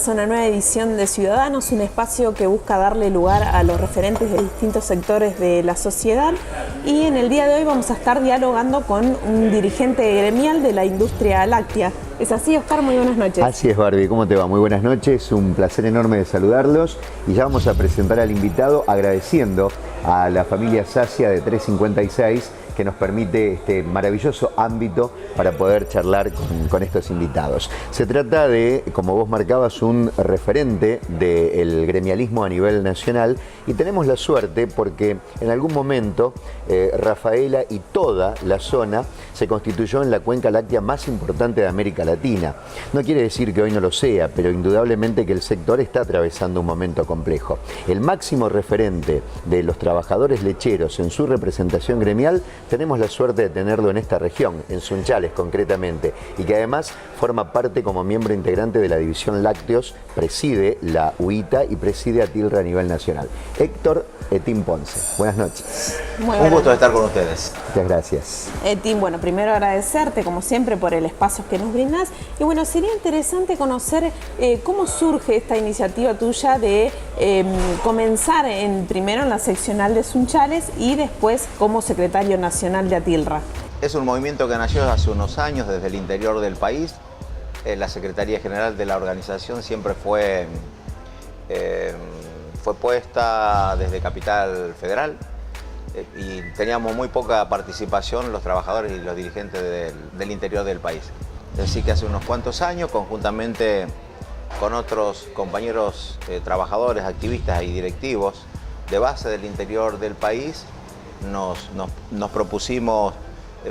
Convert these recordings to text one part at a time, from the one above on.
bienvenidos a una nueva edición de Ciudadanos, un espacio que busca darle lugar a los referentes de distintos sectores de la sociedad. Y en el día de hoy vamos a estar dialogando con un dirigente gremial de la industria láctea. ¿Es así, Oscar? Muy buenas noches. Así es, Barbie. ¿Cómo te va? Muy buenas noches. Un placer enorme de saludarlos. Y ya vamos a presentar al invitado agradeciendo a la familia Sacia de 356 que nos permite este maravilloso ámbito para poder charlar con estos invitados. Se trata de, como vos marcabas, un referente del gremialismo a nivel nacional, y tenemos la suerte porque en algún momento Rafaela y toda la zona se constituyó en la cuenca láctea más importante de América Latina. No quiere decir que hoy no lo sea, pero indudablemente que el sector está atravesando un momento complejo. El máximo referente de los trabajadores lecheros en su representación gremial, tenemos la suerte de tenerlo en esta región, en Sunchales concretamente, y que además forma parte como miembro integrante de la división Lácteos, preside la UITA y preside a TILRA a nivel nacional. Héctor Etín Ponce, buenas noches. Un gusto de estar con ustedes. Muchas gracias. Etín, bueno, primero agradecerte como siempre por el espacio que nos brindas, y bueno, sería interesante conocer cómo surge esta iniciativa tuya de comenzar primero en la seccional de Sunchales y después como secretario nacional de ATILRA. Es un movimiento que nació hace unos años desde el interior del país. La Secretaría General de la organización siempre fue puesta desde Capital Federal y teníamos muy poca participación los trabajadores y los dirigentes del interior del país. Así que hace unos cuantos años, conjuntamente con otros compañeros trabajadores, activistas y directivos de base del interior del país, nos propusimos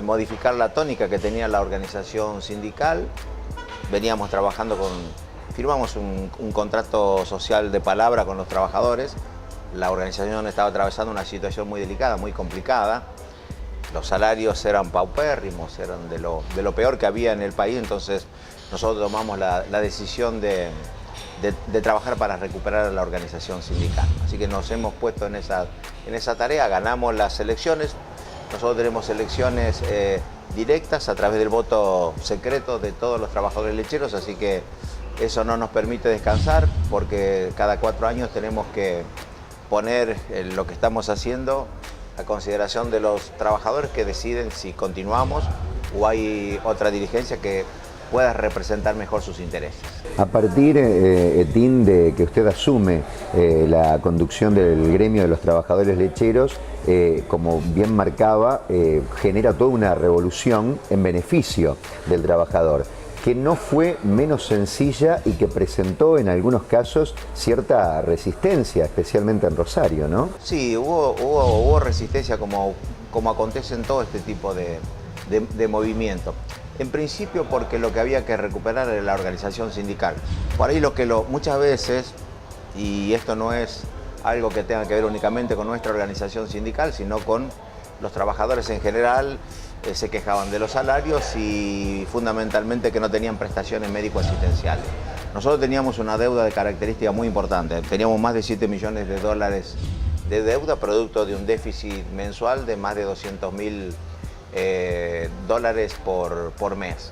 modificar la tónica que tenía la organización sindical. Veníamos trabajando firmamos un contrato social de palabra con los trabajadores. La organización estaba atravesando una situación muy delicada, muy complicada. Los salarios eran paupérrimos, eran de lo peor que había en el país, entonces nosotros tomamos la decisión de trabajar para recuperar la organización sindical. Así que nos hemos puesto en esa tarea, ganamos las elecciones. Nosotros tenemos elecciones directas a través del voto secreto de todos los trabajadores lecheros, así que eso no nos permite descansar porque cada 4 años tenemos que poner lo que estamos haciendo a consideración de los trabajadores que deciden si continuamos o hay otra dirigencia que pueda representar mejor sus intereses. A partir, Etín, de que usted asume la conducción del gremio de los trabajadores lecheros, como bien marcaba, genera toda una revolución en beneficio del trabajador, que no fue menos sencilla y que presentó en algunos casos cierta resistencia, especialmente en Rosario, ¿no? Sí, hubo resistencia como acontece en todo este tipo de movimiento. En principio porque lo que había que recuperar era la organización sindical. Por ahí muchas veces, y esto no es algo que tenga que ver únicamente con nuestra organización sindical, sino con los trabajadores en general, se quejaban de los salarios y fundamentalmente que no tenían prestaciones médico-asistenciales. Nosotros teníamos una deuda de característica muy importante. Teníamos más de $7 millones de deuda, producto de un déficit mensual de más de $200.000 por mes.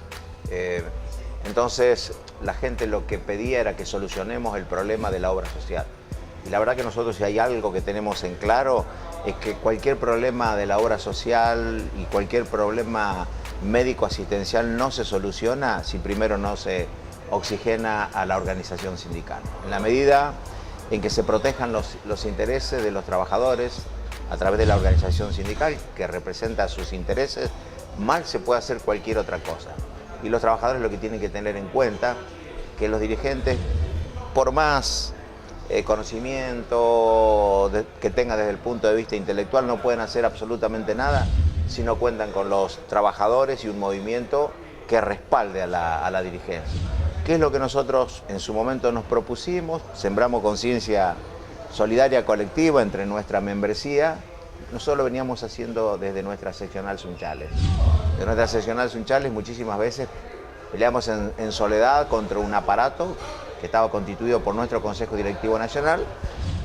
Entonces la gente lo que pedía era que solucionemos el problema de la obra social. Y la verdad que nosotros, si hay algo que tenemos en claro, es que cualquier problema de la obra social y cualquier problema médico-asistencial no se soluciona si primero no se oxigena a la organización sindical. En la medida en que se protejan los intereses de los trabajadores a través de la organización sindical que representa sus intereses, mal se puede hacer cualquier otra cosa. Y los trabajadores lo que tienen que tener en cuenta que los dirigentes, por más conocimiento que tenga desde el punto de vista intelectual, no pueden hacer absolutamente nada si no cuentan con los trabajadores y un movimiento que respalde a la dirigencia. ¿Qué es lo que nosotros en su momento nos propusimos? Sembramos conciencia solidaria colectiva entre nuestra membresía. Nosotros lo veníamos haciendo desde nuestra seccional Sunchales. De nuestra seccional Sunchales muchísimas veces peleamos en soledad contra un aparato que estaba constituido por nuestro Consejo Directivo Nacional,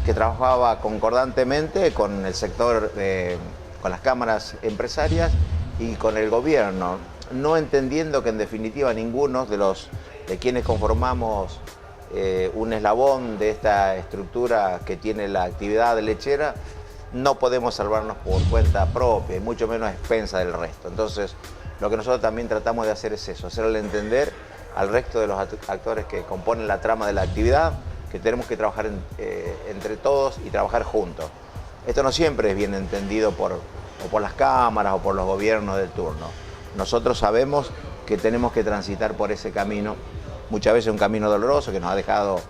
que trabajaba concordantemente con el sector, con las cámaras empresarias y con el gobierno, no entendiendo que en definitiva ninguno de quienes conformamos un eslabón de esta estructura que tiene la actividad lechera, no podemos salvarnos por cuenta propia y mucho menos a expensa del resto. Entonces, lo que nosotros también tratamos de hacer es eso, hacerle entender al resto de los actores que componen la trama de la actividad que tenemos que trabajar entre todos y trabajar juntos. Esto no siempre es bien entendido por las cámaras o por los gobiernos del turno. Nosotros sabemos que tenemos que transitar por ese camino, muchas veces un camino doloroso que nos ha dejado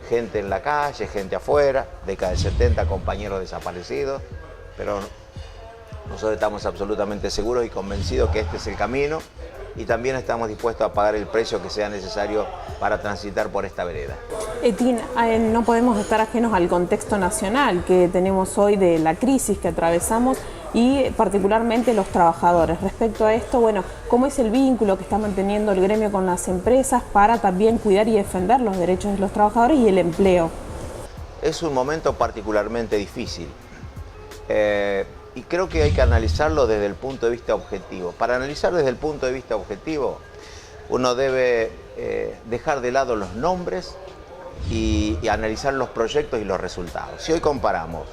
gente en la calle, gente afuera, década del 70, compañeros desaparecidos, pero nosotros estamos absolutamente seguros y convencidos que este es el camino y también estamos dispuestos a pagar el precio que sea necesario para transitar por esta vereda. Etín, no podemos estar ajenos al contexto nacional que tenemos hoy de la crisis que atravesamos y particularmente los trabajadores. Respecto a esto, bueno, ¿cómo es el vínculo que está manteniendo el gremio con las empresas para también cuidar y defender los derechos de los trabajadores y el empleo? Es un momento particularmente difícil. Y creo que hay que analizarlo desde el punto de vista objetivo. Para analizar desde el punto de vista objetivo, uno debe dejar de lado los nombres y analizar los proyectos y los resultados. Si hoy comparamos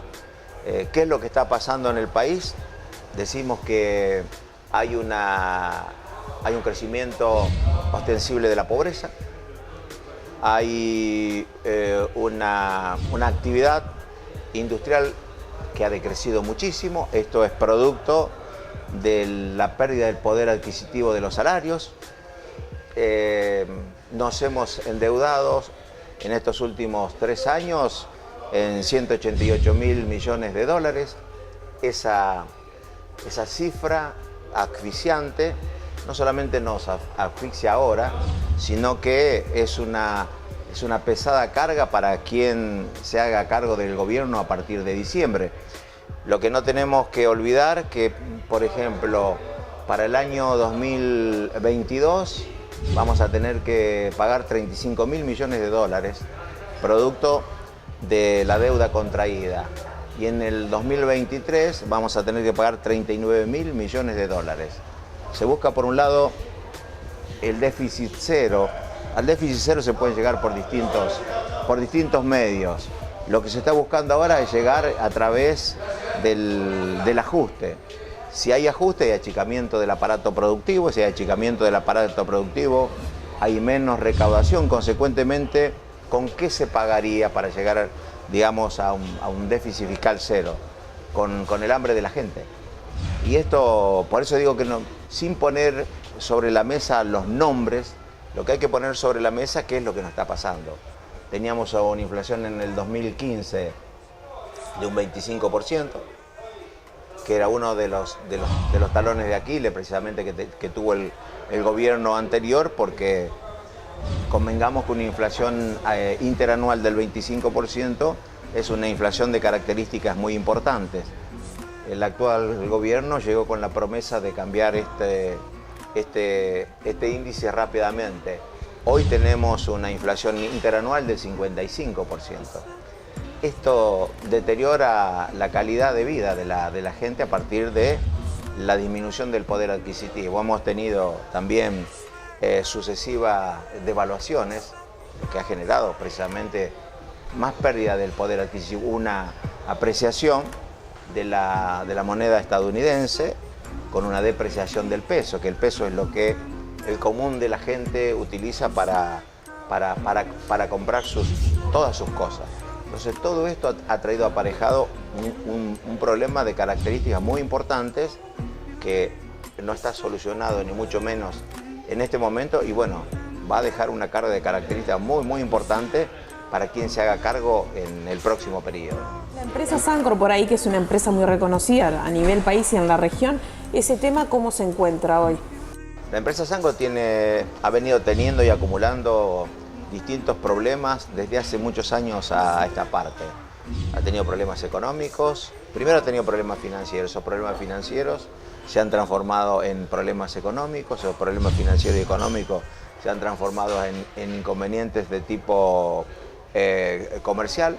qué es lo que está pasando en el país, decimos que hay un crecimiento ostensible de la pobreza, hay una actividad industrial que ha decrecido muchísimo. Esto es producto de la pérdida del poder adquisitivo de los salarios. Nos hemos endeudado en estos últimos 3 años en 188.000 millones de dólares. Esa cifra asfixiante no solamente nos asfixia ahora, sino que es una pesada carga para quien se haga cargo del gobierno a partir de diciembre. Lo que no tenemos que olvidar que, por ejemplo, para el año 2022 vamos a tener que pagar 35.000 millones de dólares, producto de la deuda contraída. Y en el 2023 vamos a tener que pagar 39.000 millones de dólares. Se busca, por un lado, el déficit cero. Al déficit cero se puede llegar por distintos medios. Lo que se está buscando ahora es llegar a través del ajuste. Si hay ajuste, hay achicamiento del aparato productivo. Si hay achicamiento del aparato productivo, hay menos recaudación. Consecuentemente, ¿con qué se pagaría para llegar, digamos, a un déficit fiscal cero? Con el hambre de la gente. Y esto, por eso digo que no, sin poner sobre la mesa los nombres, lo que hay que poner sobre la mesa es qué es lo que nos está pasando. Teníamos una inflación en el 2015 de un 25%, que era uno de los talones de Aquiles precisamente que tuvo el gobierno anterior, porque convengamos que una inflación interanual del 25% es una inflación de características muy importantes. El actual gobierno llegó con la promesa de cambiar este índice rápidamente. Hoy tenemos una inflación interanual del 55%. Esto deteriora la calidad de vida de la gente a partir de la disminución del poder adquisitivo. Hemos tenido también sucesivas devaluaciones que ha generado precisamente más pérdida del poder adquisitivo, una apreciación de la moneda estadounidense con una depreciación del peso, que el peso es lo que el común de la gente utiliza para comprar todas sus cosas. Entonces todo esto ha traído aparejado un problema de características muy importantes que no está solucionado ni mucho menos en este momento, y bueno, va a dejar una carga de características muy, muy importante para quien se haga cargo en el próximo periodo. La empresa Sancor, por ahí, que es una empresa muy reconocida a nivel país y en la región, ¿ese tema cómo se encuentra hoy? La empresa Sancor ha venido teniendo y acumulando distintos problemas desde hace muchos años a esta parte. Ha tenido problemas económicos, primero ha tenido problemas financieros. Esos problemas financieros se han transformado en problemas económicos, esos problemas financieros y económicos se han transformado en inconvenientes de tipo comercial,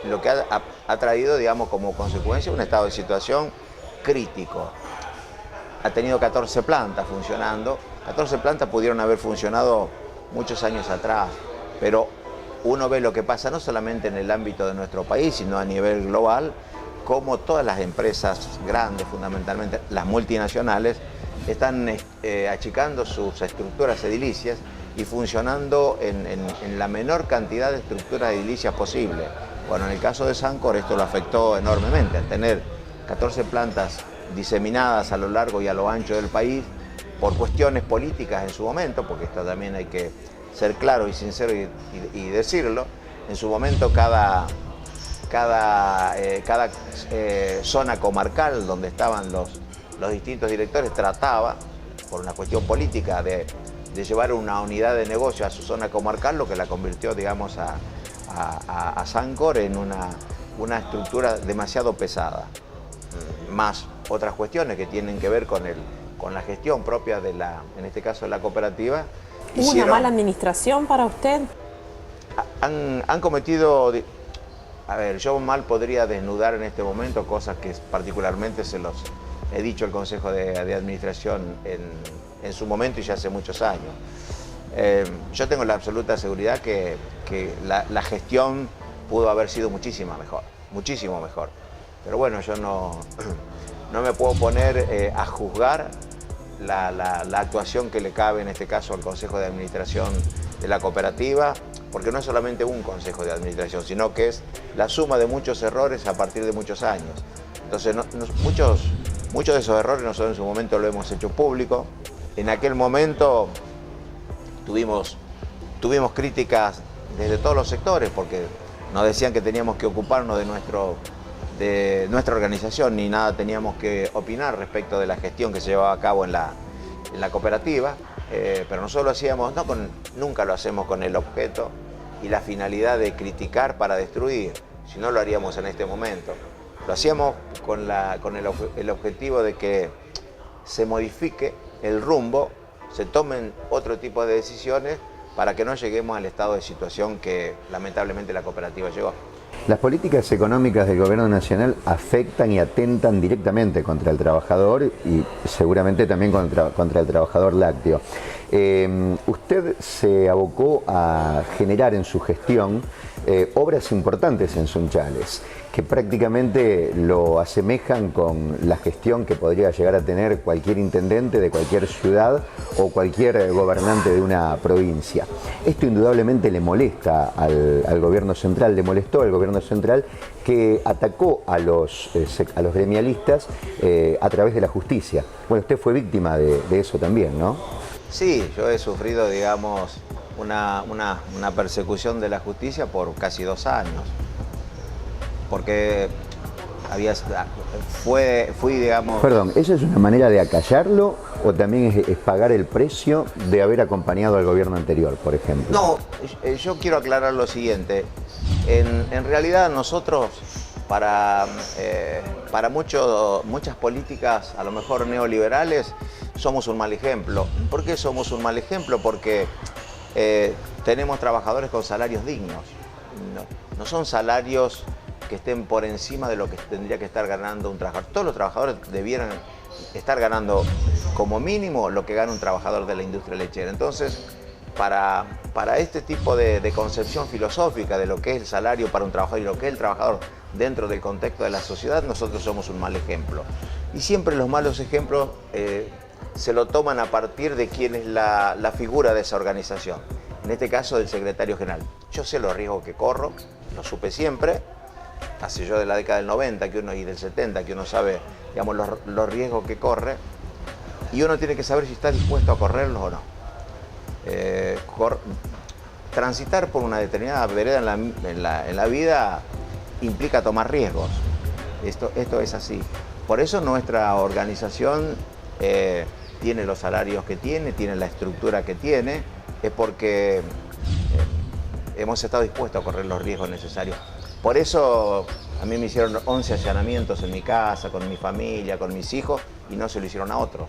lo que ha traído, digamos, como consecuencia un estado de situación crítico. Ha tenido 14 plantas funcionando. 14 plantas pudieron haber funcionado muchos años atrás, pero uno ve lo que pasa no solamente en el ámbito de nuestro país, sino a nivel global, como todas las empresas grandes, fundamentalmente las multinacionales, están achicando sus estructuras edilicias y funcionando en la menor cantidad de estructuras edilicias posible. Bueno, en el caso de Sancor esto lo afectó enormemente, al tener 14 plantas diseminadas a lo largo y a lo ancho del país, por cuestiones políticas en su momento, porque esto también hay que ser claro y sincero y decirlo, en su momento cada zona comarcal donde estaban los distintos directores trataba, por una cuestión política, de llevar una unidad de negocio a su zona comarcal, lo que la convirtió, digamos, a Sancor en una estructura demasiado pesada. Más otras cuestiones que tienen que ver con la gestión propia en este caso de la cooperativa. ¿Hubo una mala administración para usted? Han cometido... A ver, yo mal podría desnudar en este momento cosas que particularmente se los he dicho al Consejo de Administración en su momento y ya hace muchos años. Yo tengo la absoluta seguridad que la gestión pudo haber sido muchísimo mejor. Pero bueno, yo no me puedo poner a juzgar la actuación que le cabe en este caso al Consejo de Administración de la cooperativa, porque no es solamente un Consejo de Administración, sino que es la suma de muchos errores a partir de muchos años. Entonces, muchos de esos errores nosotros en su momento lo hemos hecho público. En aquel momento tuvimos críticas desde todos los sectores, porque nos decían que teníamos que ocuparnos de nuestra organización, ni nada teníamos que opinar respecto de la gestión que se llevaba a cabo en la cooperativa, pero nosotros lo hacíamos, nunca lo hacemos con el objeto y la finalidad de criticar para destruir, si no lo haríamos en este momento. Lo hacíamos con el objetivo de que se modifique el rumbo, se tomen otro tipo de decisiones para que no lleguemos al estado de situación que lamentablemente la cooperativa llegó. Las políticas económicas del gobierno nacional afectan y atentan directamente contra el trabajador y seguramente también contra el trabajador lácteo. Usted se abocó a generar en su gestión obras importantes en Sunchales, que prácticamente lo asemejan con la gestión que podría llegar a tener cualquier intendente de cualquier ciudad o cualquier gobernante de una provincia. Esto indudablemente le molesta al gobierno central, le molestó al gobierno central, que atacó a los gremialistas a través de la justicia. Bueno, usted fue víctima de eso también, ¿no? Sí, yo he sufrido, digamos, una persecución de la justicia por casi 2 años. Porque fui, digamos... Perdón, ¿eso es una manera de acallarlo o también es pagar el precio de haber acompañado al gobierno anterior, por ejemplo? No, yo quiero aclarar lo siguiente. En realidad nosotros, para muchas políticas, a lo mejor neoliberales, somos un mal ejemplo. ¿Por qué somos un mal ejemplo? Porque tenemos trabajadores con salarios dignos. No son salarios que estén por encima de lo que tendría que estar ganando un trabajador. Todos los trabajadores debieran estar ganando como mínimo lo que gana un trabajador de la industria lechera. Entonces, para este tipo de concepción filosófica de lo que es el salario para un trabajador y lo que es el trabajador dentro del contexto de la sociedad, nosotros somos un mal ejemplo. Y siempre los malos ejemplos se lo toman a partir de quién es la figura de esa organización. En este caso, del secretario general. Yo sé los riesgos que corro, lo supe siempre, hace yo de la década del 90 y del 70, que uno sabe, digamos, los riesgos que corre, y uno tiene que saber si está dispuesto a correrlos o no. Transitar por una determinada vereda en la vida implica tomar riesgos. Esto es así. Por eso nuestra organización tiene los salarios que tiene la estructura que tiene, es porque hemos estado dispuestos a correr los riesgos necesarios. Por eso a mí me hicieron 11 allanamientos en mi casa, con mi familia, con mis hijos, y no se lo hicieron a otros.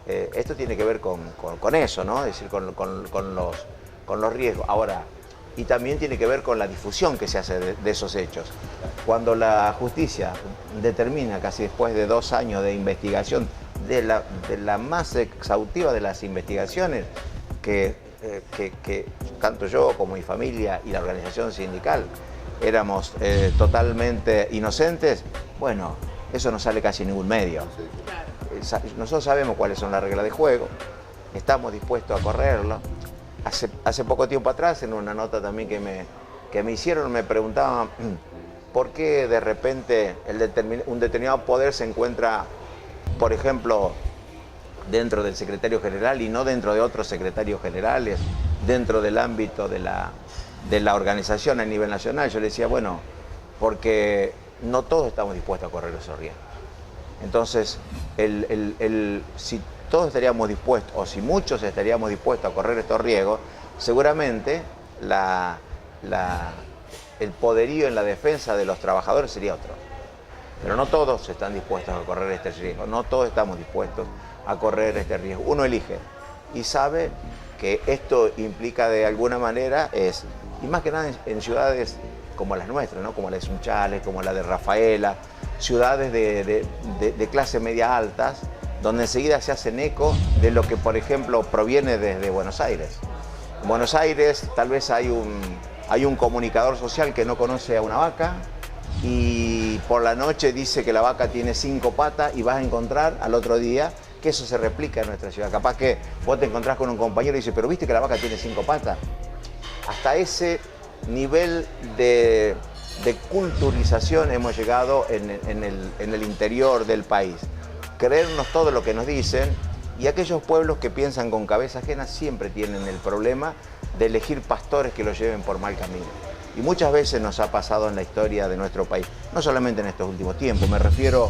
Esto tiene que ver con eso, ¿no? Es decir, con los riesgos. Ahora, y también tiene que ver con la difusión que se hace de esos hechos. Cuando la justicia determina, casi después de 2 años de investigación, de la más exhaustiva de las investigaciones, que que tanto yo como mi familia y la organización sindical éramos totalmente inocentes, bueno, eso no sale casi en ningún medio. Nosotros sabemos cuáles son las reglas de juego, estamos dispuestos a correrlo. Hace poco tiempo atrás, en una nota también que me hicieron, me preguntaban por qué de repente un determinado poder se encuentra, por ejemplo, dentro del secretario general y no dentro de otros secretarios generales, dentro del ámbito de la organización a nivel nacional. Yo le decía, bueno, porque no todos estamos dispuestos a correr esos riesgos. Entonces, si todos estaríamos dispuestos, o si muchos estaríamos dispuestos a correr estos riesgos, seguramente el poderío en la defensa de los trabajadores sería otro. Pero no todos están dispuestos a correr este riesgo, no todos estamos dispuestos a correr este riesgo. Uno elige y sabe que esto implica de alguna manera y más que nada en ciudades como las nuestras, ¿no? Como la de Sunchales, como la de Rafaela, ciudades de clase media altas, donde enseguida se hacen eco de lo que, por ejemplo, proviene desde Buenos Aires. En Buenos Aires tal vez hay un comunicador social que no conoce a una vaca y por la noche dice que la vaca tiene 5 patas y vas a encontrar al otro día que eso se replica en nuestra ciudad. Capaz que vos te encontrás con un compañero y dices, pero ¿viste que la vaca tiene 5 patas? Hasta ese nivel de culturización hemos llegado en el interior del país. Creernos todo lo que nos dicen, y aquellos pueblos que piensan con cabeza ajena siempre tienen el problema de elegir pastores que los lleven por mal camino. Y muchas veces nos ha pasado en la historia de nuestro país, no solamente en estos últimos tiempos, me refiero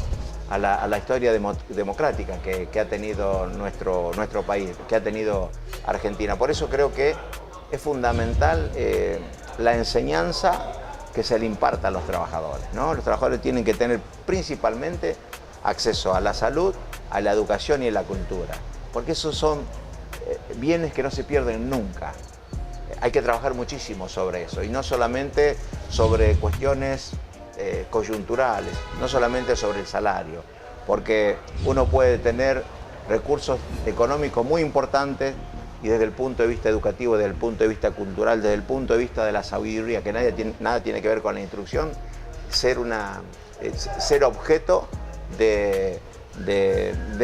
a la historia democrática que ha tenido nuestro país, que ha tenido Argentina. Por eso creo que es fundamental la enseñanza que se le imparta a los trabajadores, ¿no? Los trabajadores tienen que tener principalmente acceso a la salud, a la educación y a la cultura, porque esos son bienes que no se pierden nunca. Hay que trabajar muchísimo sobre eso, y no solamente sobre cuestiones coyunturales, no solamente sobre el salario, porque uno puede tener recursos económicos muy importantes y desde el punto de vista educativo, desde el punto de vista cultural, desde el punto de vista de la sabiduría, que nada tiene que ver con la instrucción, ser objeto de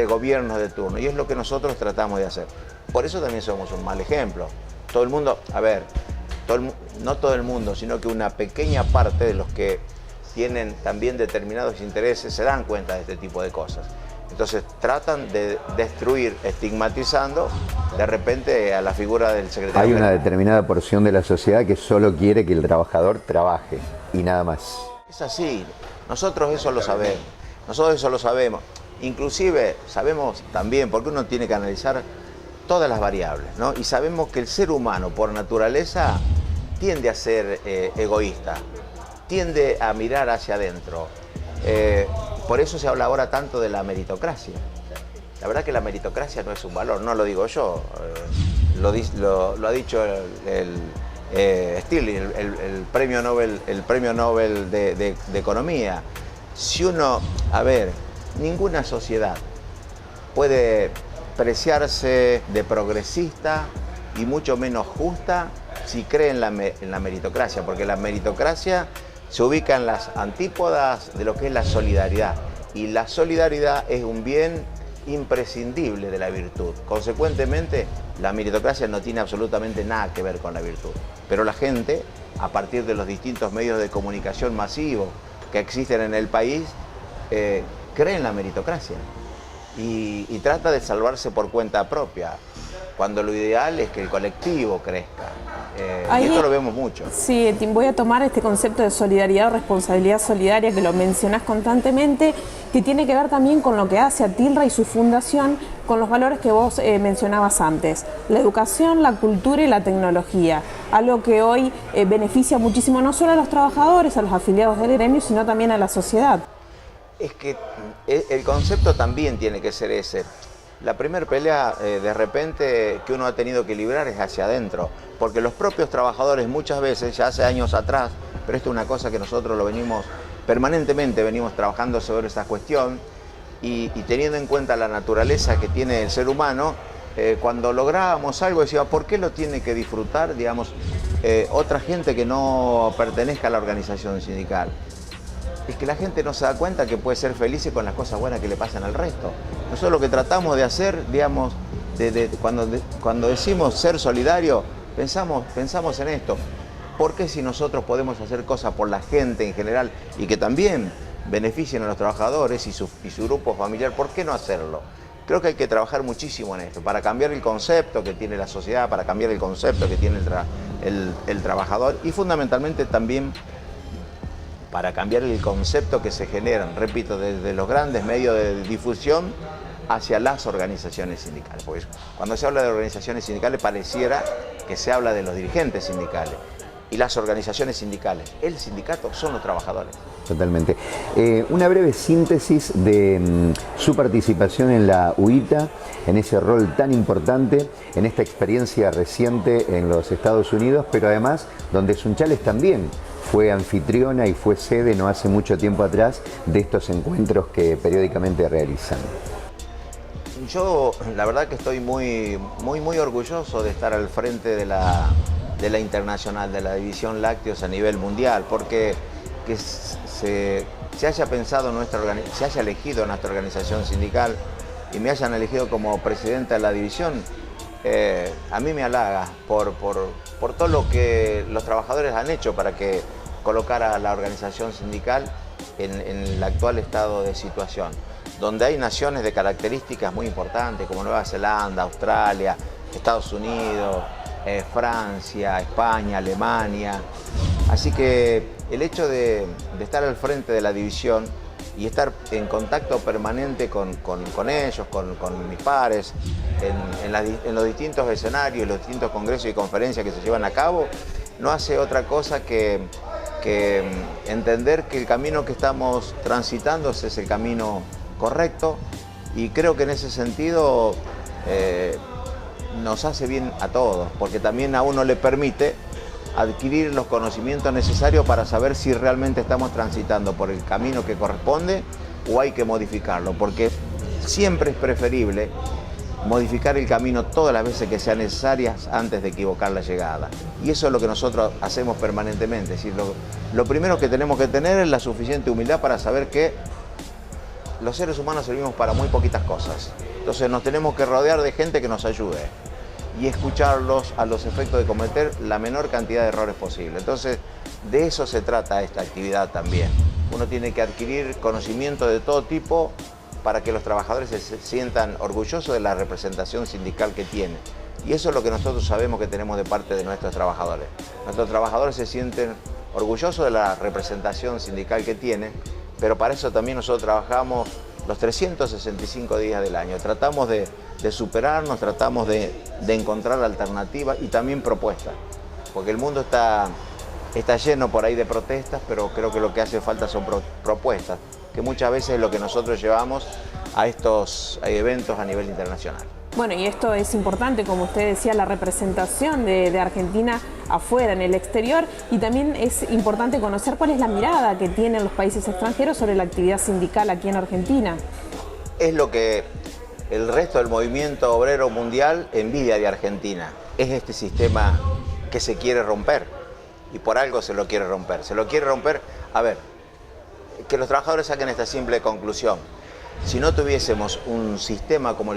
gobiernos de turno, y es lo que nosotros tratamos de hacer. Por eso también somos un mal ejemplo. Todo el mundo, no todo el mundo, sino que una pequeña parte de los que tienen también determinados intereses se dan cuenta de este tipo de cosas. Entonces tratan de destruir, estigmatizando de repente a la figura del secretario. Hay una determinada porción de la sociedad que solo quiere que el trabajador trabaje y nada más. Es así, nosotros eso lo sabemos. Inclusive sabemos también, porque uno tiene que analizar todas las variables, ¿no? Y sabemos que el ser humano por naturaleza tiende a ser egoísta, tiende a mirar hacia adentro. Por eso se habla ahora tanto de la meritocracia. La verdad que la meritocracia no es un valor, no lo digo yo, lo ha dicho Stiglitz, el premio Nobel de Economía. Si uno, ninguna sociedad puede preciarse de progresista y mucho menos justa si cree en la meritocracia, porque la meritocracia se ubica en las antípodas de lo que es la solidaridad, y la solidaridad es un bien imprescindible de la virtud. Consecuentemente, la meritocracia no tiene absolutamente nada que ver con la virtud, pero la gente, a partir de los distintos medios de comunicación masivos que existen en el país, cree en la meritocracia y trata de salvarse por cuenta propia, cuando lo ideal es que el colectivo crezca. Y esto lo vemos mucho. Sí, voy a tomar este concepto de solidaridad o responsabilidad solidaria que lo mencionás constantemente, que tiene que ver también con lo que hace Atilra y su fundación, con los valores que vos mencionabas antes: la educación, la cultura y la tecnología, algo que hoy beneficia muchísimo no solo a los trabajadores, a los afiliados del gremio, sino también a la sociedad. Es que el concepto también tiene que ser ese. La primera pelea de repente que uno ha tenido que librar es hacia adentro, porque los propios trabajadores muchas veces, ya hace años atrás, pero esto es una cosa que nosotros permanentemente venimos trabajando sobre esta cuestión, y teniendo en cuenta la naturaleza que tiene el ser humano, cuando lográbamos algo decía, ¿por qué lo tiene que disfrutar, digamos, otra gente que no pertenezca a la organización sindical? Es que la gente no se da cuenta que puede ser feliz con las cosas buenas que le pasan al resto. Nosotros lo que tratamos de hacer, digamos, cuando decimos ser solidario, pensamos en esto. ¿Por qué si nosotros podemos hacer cosas por la gente en general y que también beneficien a los trabajadores y su grupo familiar, por qué no hacerlo? Creo que hay que trabajar muchísimo en esto, para cambiar el concepto que tiene la sociedad, para cambiar el concepto que tiene el trabajador y fundamentalmente también para cambiar el concepto que se generan, repito, desde los grandes medios de difusión hacia las organizaciones sindicales. Porque cuando se habla de organizaciones sindicales pareciera que se habla de los dirigentes sindicales. Y las organizaciones sindicales, el sindicato, son los trabajadores. Totalmente. Una breve síntesis de su participación en la UITA, en ese rol tan importante, en esta experiencia reciente en los Estados Unidos, pero además donde Sunchales también fue anfitriona y fue sede no hace mucho tiempo atrás de estos encuentros que periódicamente realizan. Yo la verdad que estoy muy orgulloso de estar al frente de la internacional, de la división lácteos a nivel mundial, porque que se haya pensado se haya elegido nuestra organización sindical y me hayan elegido como presidente de la división, a mí me halaga por todo lo que los trabajadores han hecho para que colocara a la organización sindical en el actual estado de situación, donde hay naciones de características muy importantes como Nueva Zelanda, Australia, Estados Unidos, Francia, España, Alemania. Así que el hecho de estar al frente de la división y estar en contacto permanente con ellos, con mis pares, en los distintos escenarios, los distintos congresos y conferencias que se llevan a cabo, no hace otra cosa que entender que el camino que estamos transitando es el camino correcto y creo que en ese sentido nos hace bien a todos, porque también a uno le permite adquirir los conocimientos necesarios para saber si realmente estamos transitando por el camino que corresponde o hay que modificarlo, porque siempre es preferible modificar el camino todas las veces que sean necesarias antes de equivocar la llegada. Y eso es lo que nosotros hacemos permanentemente. Es decir, lo primero que tenemos que tener es la suficiente humildad para saber que los seres humanos servimos para muy poquitas cosas. Entonces nos tenemos que rodear de gente que nos ayude y escucharlos a los efectos de cometer la menor cantidad de errores posible. Entonces de eso se trata esta actividad también. Uno tiene que adquirir conocimiento de todo tipo para que los trabajadores se sientan orgullosos de la representación sindical que tienen. Y eso es lo que nosotros sabemos que tenemos de parte de nuestros trabajadores. Nuestros trabajadores se sienten orgullosos de la representación sindical que tienen, pero para eso también nosotros trabajamos los 365 días del año. Tratamos de superarnos, tratamos de encontrar alternativas y también propuestas, porque el mundo está lleno por ahí de protestas, pero creo que lo que hace falta son propuestas, que muchas veces es lo que nosotros llevamos a estos eventos a nivel internacional. Bueno, y esto es importante, como usted decía, la representación de Argentina afuera, en el exterior, y también es importante conocer cuál es la mirada que tienen los países extranjeros sobre la actividad sindical aquí en Argentina. Es lo que el resto del movimiento obrero mundial envidia de Argentina. Es este sistema que se quiere romper, y por algo se lo quiere romper. Se lo quiere romper, a ver, que los trabajadores saquen esta simple conclusión. Si no tuviésemos un sistema como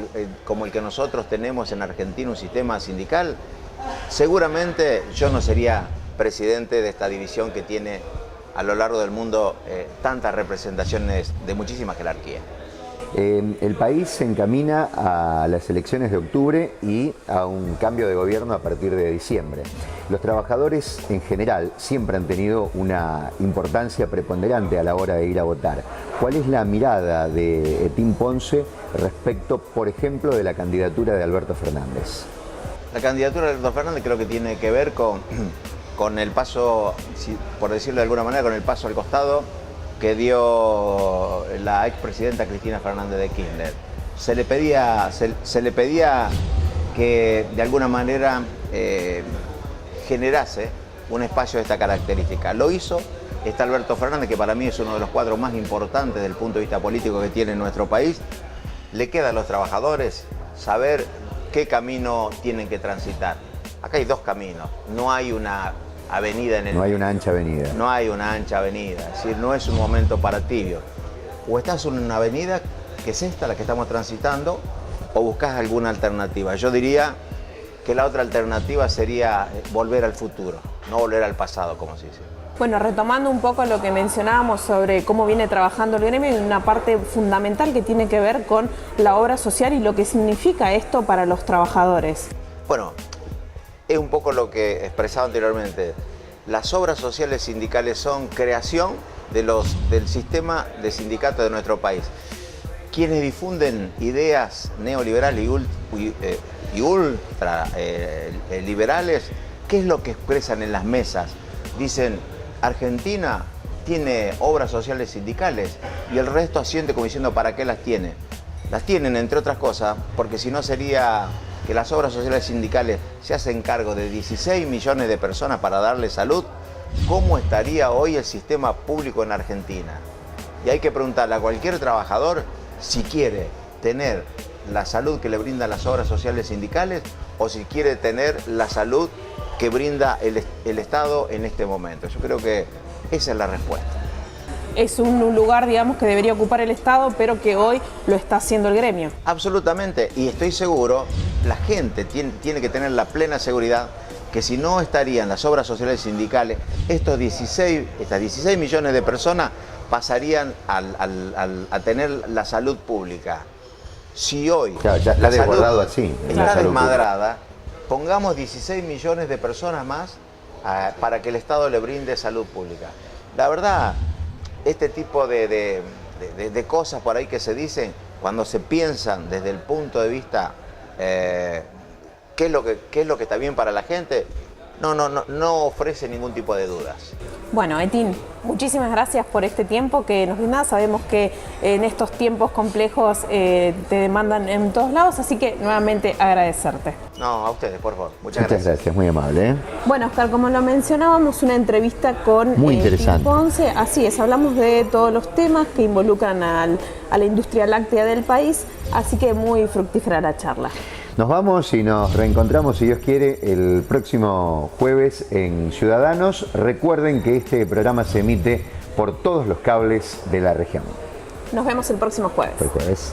el que nosotros tenemos en Argentina, un sistema sindical, seguramente yo no sería presidente de esta división que tiene a lo largo del mundo tantas representaciones de muchísima jerarquía. El país se encamina a las elecciones de octubre y a un cambio de gobierno a partir de diciembre. Los trabajadores en general siempre han tenido una importancia preponderante a la hora de ir a votar. ¿Cuál es la mirada de Etín Ponce respecto, por ejemplo, de la candidatura de Alberto Fernández? La candidatura de Alberto Fernández creo que tiene que ver con el paso, por decirlo de alguna manera, con el paso al costado que dio la expresidenta Cristina Fernández de Kirchner. Se le pedía que de alguna manera generase un espacio de esta característica. Lo hizo. Está Alberto Fernández, que para mí es uno de los cuadros más importantes desde el punto de vista político que tiene nuestro país. Le queda a los trabajadores saber qué camino tienen que transitar. Acá hay dos caminos, no hay una avenida en el... No hay una ancha avenida. No hay una ancha avenida, es decir, no es un momento para tibio. O estás en una avenida que es esta, la que estamos transitando, o buscas alguna alternativa. Yo diría que la otra alternativa sería volver al futuro, no volver al pasado, como se dice. Bueno, retomando un poco lo que mencionábamos sobre cómo viene trabajando el gremio, hay una parte fundamental que tiene que ver con la obra social y lo que significa esto para los trabajadores. Bueno, es un poco lo que expresaba anteriormente. Las obras sociales sindicales son creación del sistema de sindicatos de nuestro país. Quienes difunden ideas neoliberales y ultra liberales, ¿qué es lo que expresan en las mesas? Dicen, Argentina tiene obras sociales sindicales y el resto asiente como diciendo, ¿para qué las tiene? Las tienen, entre otras cosas, porque si no sería que las obras sociales sindicales se hacen cargo de 16 millones de personas para darle salud. ¿Cómo estaría hoy el sistema público en Argentina? Y hay que preguntarle a cualquier trabajador si quiere tener la salud que le brindan las obras sociales sindicales o si quiere tener la salud que brinda el Estado en este momento. Yo creo que esa es la respuesta. Es un lugar, digamos, que debería ocupar el Estado, pero que hoy lo está haciendo el gremio. Absolutamente, y estoy seguro, la gente tiene que tener la plena seguridad que si no estarían las obras sociales sindicales, estas 16 millones de personas pasarían a tener la salud pública. Si hoy claro, ya la está salud desbordado así, está desmadrada, pongamos 16 millones de personas más para que el Estado le brinde salud pública. La verdad, este tipo de cosas por ahí que se dicen, cuando se piensan desde el punto de vista qué es lo que está bien para la gente, no ofrece ningún tipo de dudas. Bueno, Etín, muchísimas gracias por este tiempo que nos brindas. Sabemos que en estos tiempos complejos te demandan en todos lados, así que nuevamente agradecerte. No, a ustedes, por favor. Muchas gracias, muy amable, ¿eh? Bueno, Oscar, como lo mencionábamos, una entrevista con muy interesante. Etín Ponce. Así es, hablamos de todos los temas que involucran a la industria láctea del país, así que muy fructífera la charla. Nos vamos y nos reencontramos, si Dios quiere, el próximo jueves en Ciudadanos. Recuerden que este programa se emite por todos los cables de la región. Nos vemos el próximo jueves. El jueves.